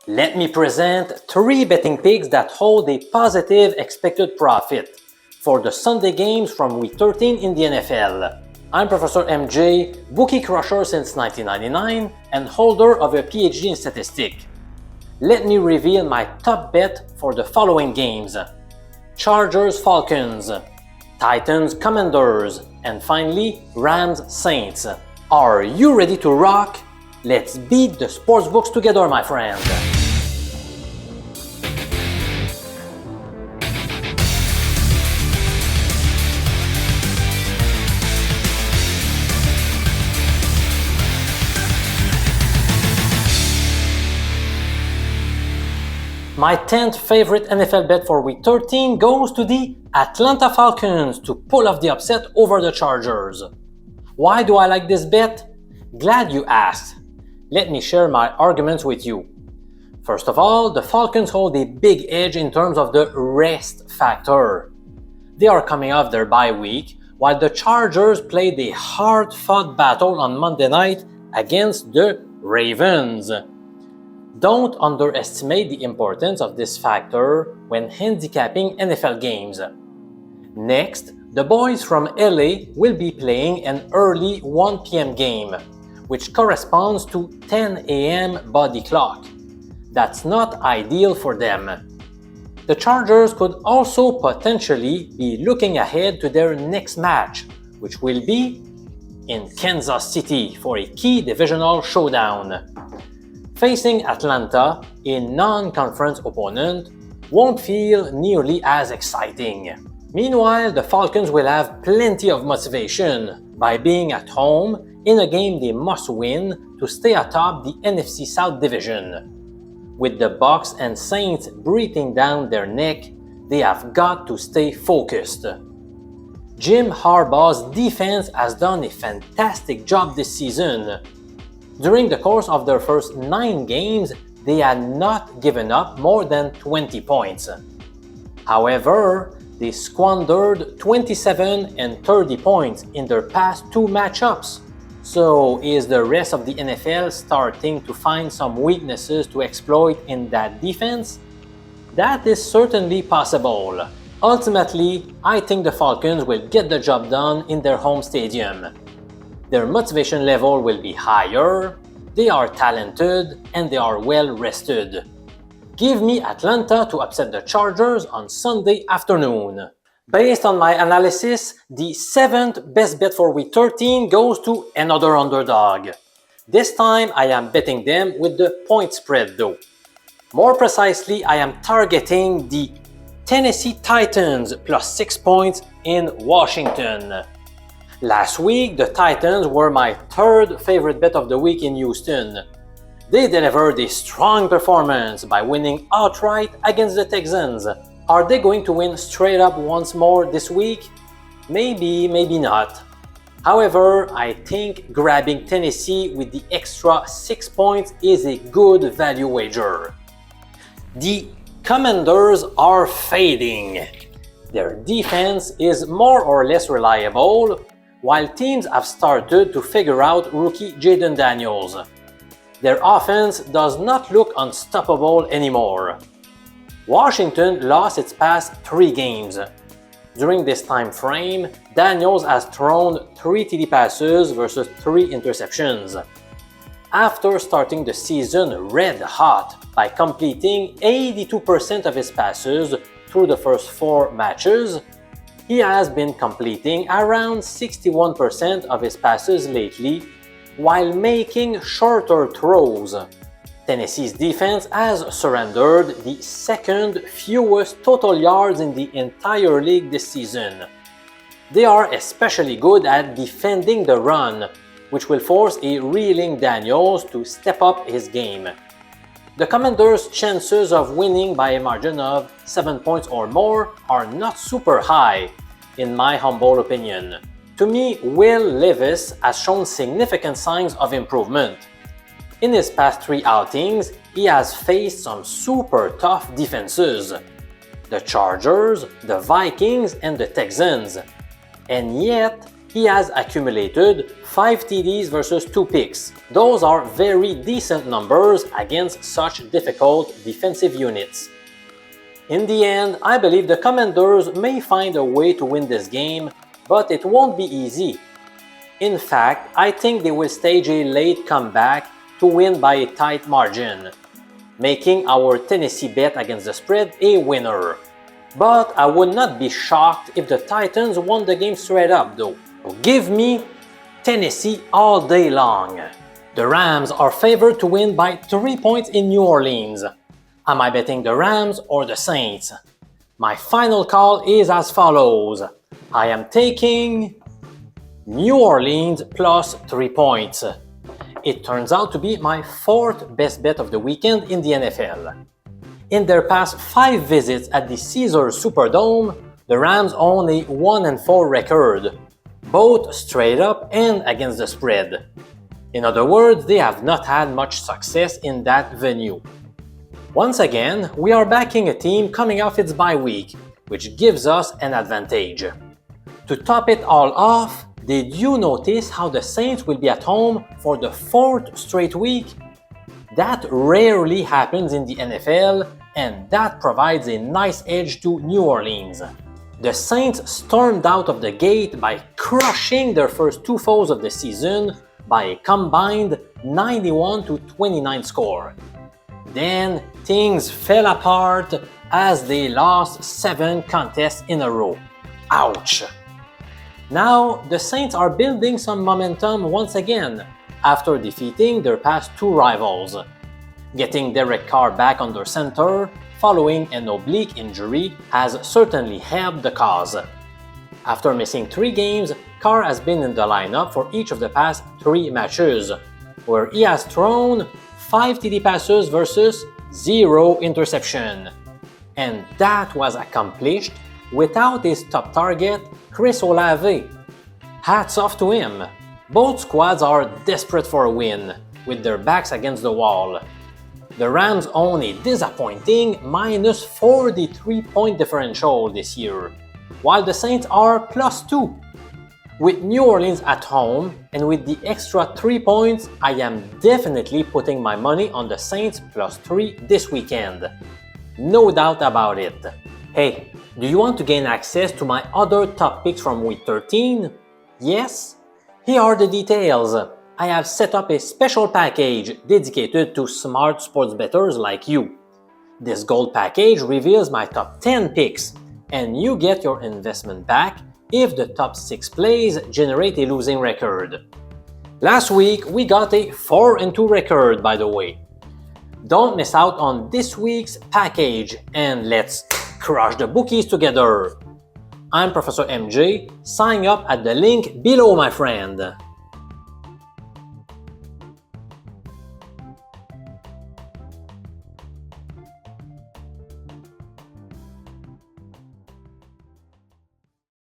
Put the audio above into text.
Let me present 3 betting picks that hold a positive expected profit for the Sunday games from Week 13 in the NFL. I'm Professor MJ, bookie crusher since 1999 and holder of a Ph.D. in statistics. Let me reveal my top bet for the following games: Chargers Falcons, Titans Commanders, and finally Rams Saints. Are you ready to rock? Let's beat the sportsbooks together, my friend. My 10th favorite NFL bet for Week 13 goes to the Atlanta Falcons to pull off the upset over the Chargers. Why do I like this bet? Glad you asked. Let me share my arguments with you. First of all, the Falcons hold a big edge in terms of the rest factor. They are coming off their bye week, while the Chargers played a hard-fought battle on Monday night against the Ravens. Don't underestimate the importance of this factor when handicapping NFL games. Next, the boys from LA will be playing an early 1 p.m. game, which corresponds to 10 a.m. body clock. That's not ideal for them. The Chargers could also potentially be looking ahead to their next match, which will be in Kansas City for a key divisional showdown. Facing Atlanta, a non-conference opponent, won't feel nearly as exciting. Meanwhile, the Falcons will have plenty of motivation by being at home in a game they must win to stay atop the NFC South division. With the Bucs and Saints breathing down their neck, they have got to stay focused. Jim Harbaugh's defense has done a fantastic job this season. During the course of their first 9 games, they had not given up more than 20 points. However, they squandered 27 and 30 points in their past 2 matchups. So, is the rest of the NFL starting to find some weaknesses to exploit in that defense? That is certainly possible. Ultimately, I think the Falcons will get the job done in their home stadium. Their motivation level will be higher, they are talented, and they are well rested. Give me Atlanta to upset the Chargers on Sunday afternoon. Based on my analysis, the 7th best bet for Week 13 goes to another underdog. This time I am betting them with the point spread though. More precisely, I am targeting the Tennessee Titans plus 6 points in Washington. Last week, the Titans were my 3rd favorite bet of the week in Houston. They delivered a strong performance by winning outright against the Texans. Are they going to win straight up once more this week? Maybe, maybe not. However, I think grabbing Tennessee with the extra 6 points is a good value wager. The Commanders are fading. Their defense is more or less reliable, while teams have started to figure out rookie Jaden Daniels. Their offense does not look unstoppable anymore. Washington lost its past 3 games. During this time frame, Daniels has thrown 3 TD passes versus 3 interceptions. After starting the season red hot by completing 82% of his passes through the first 4 matches, he has been completing around 61% of his passes lately, while making shorter throws. Tennessee's defense has surrendered the 2nd fewest total yards in the entire league this season. They are especially good at defending the run, which will force a reeling Daniels to step up his game. The Commanders' chances of winning by a margin of 7 points or more are not super high, in my humble opinion. To me, Will Levis has shown significant signs of improvement. In his past 3 outings, he has faced some super tough defenses: the Chargers, the Vikings, and the Texans. And yet, He has accumulated 5 TDs versus 2 picks. Those are very decent numbers against such difficult defensive units. In the end, I believe the Commanders may find a way to win this game, but it won't be easy. In fact, I think they will stage a late comeback to win by a tight margin, making our Tennessee bet against the spread a winner. But I would not be shocked if the Titans won the game straight up though. Give me Tennessee all day long. The Rams are favored to win by 3 points in New Orleans. Am I betting the Rams or the Saints? My final call is as follows. I am taking New Orleans plus 3 points. It turns out to be my 4th best bet of the weekend in the NFL. In their past 5 visits at the Caesars Superdome, the Rams own a 1-4 record, both straight up and against the spread. In other words, they have not had much success in that venue. Once again, we are backing a team coming off its bye week, which gives us an advantage. To top it all off, did you notice how the Saints will be at home for the 4th straight week? That rarely happens in the NFL, and that provides a nice edge to New Orleans. The Saints stormed out of the gate by crushing their first 2 foes of the season by a combined 91-29 score. Then things fell apart as they lost 7 contests in a row. Ouch! Now, the Saints are building some momentum once again after defeating their past 2 rivals. Getting Derek Carr back under center following an oblique injury has certainly helped the cause. After missing 3 games, Carr has been in the lineup for each of the past 3 matches, where he has thrown 5 TD passes versus 0 interception. And that was accomplished without his top target, Chris Olave. Hats off to him. Both squads are desperate for a win, with their backs against the wall. The Rams own a disappointing minus 43-point differential this year, while the Saints are plus 2. With New Orleans at home, and with the extra 3 points, I am definitely putting my money on the Saints plus 3 this weekend. No doubt about it. Hey, do you want to gain access to my other top picks from week 13? Yes? Here are the details. I have set up a special package dedicated to smart sports bettors like you. This gold package reveals my top 10 picks, and you get your investment back if the top 6 plays generate a losing record. Last week, we got a 4-2 record, by the way. Don't miss out on this week's package, and let's crush the bookies together. I'm Professor MJ. Sign up at the link below, my friend.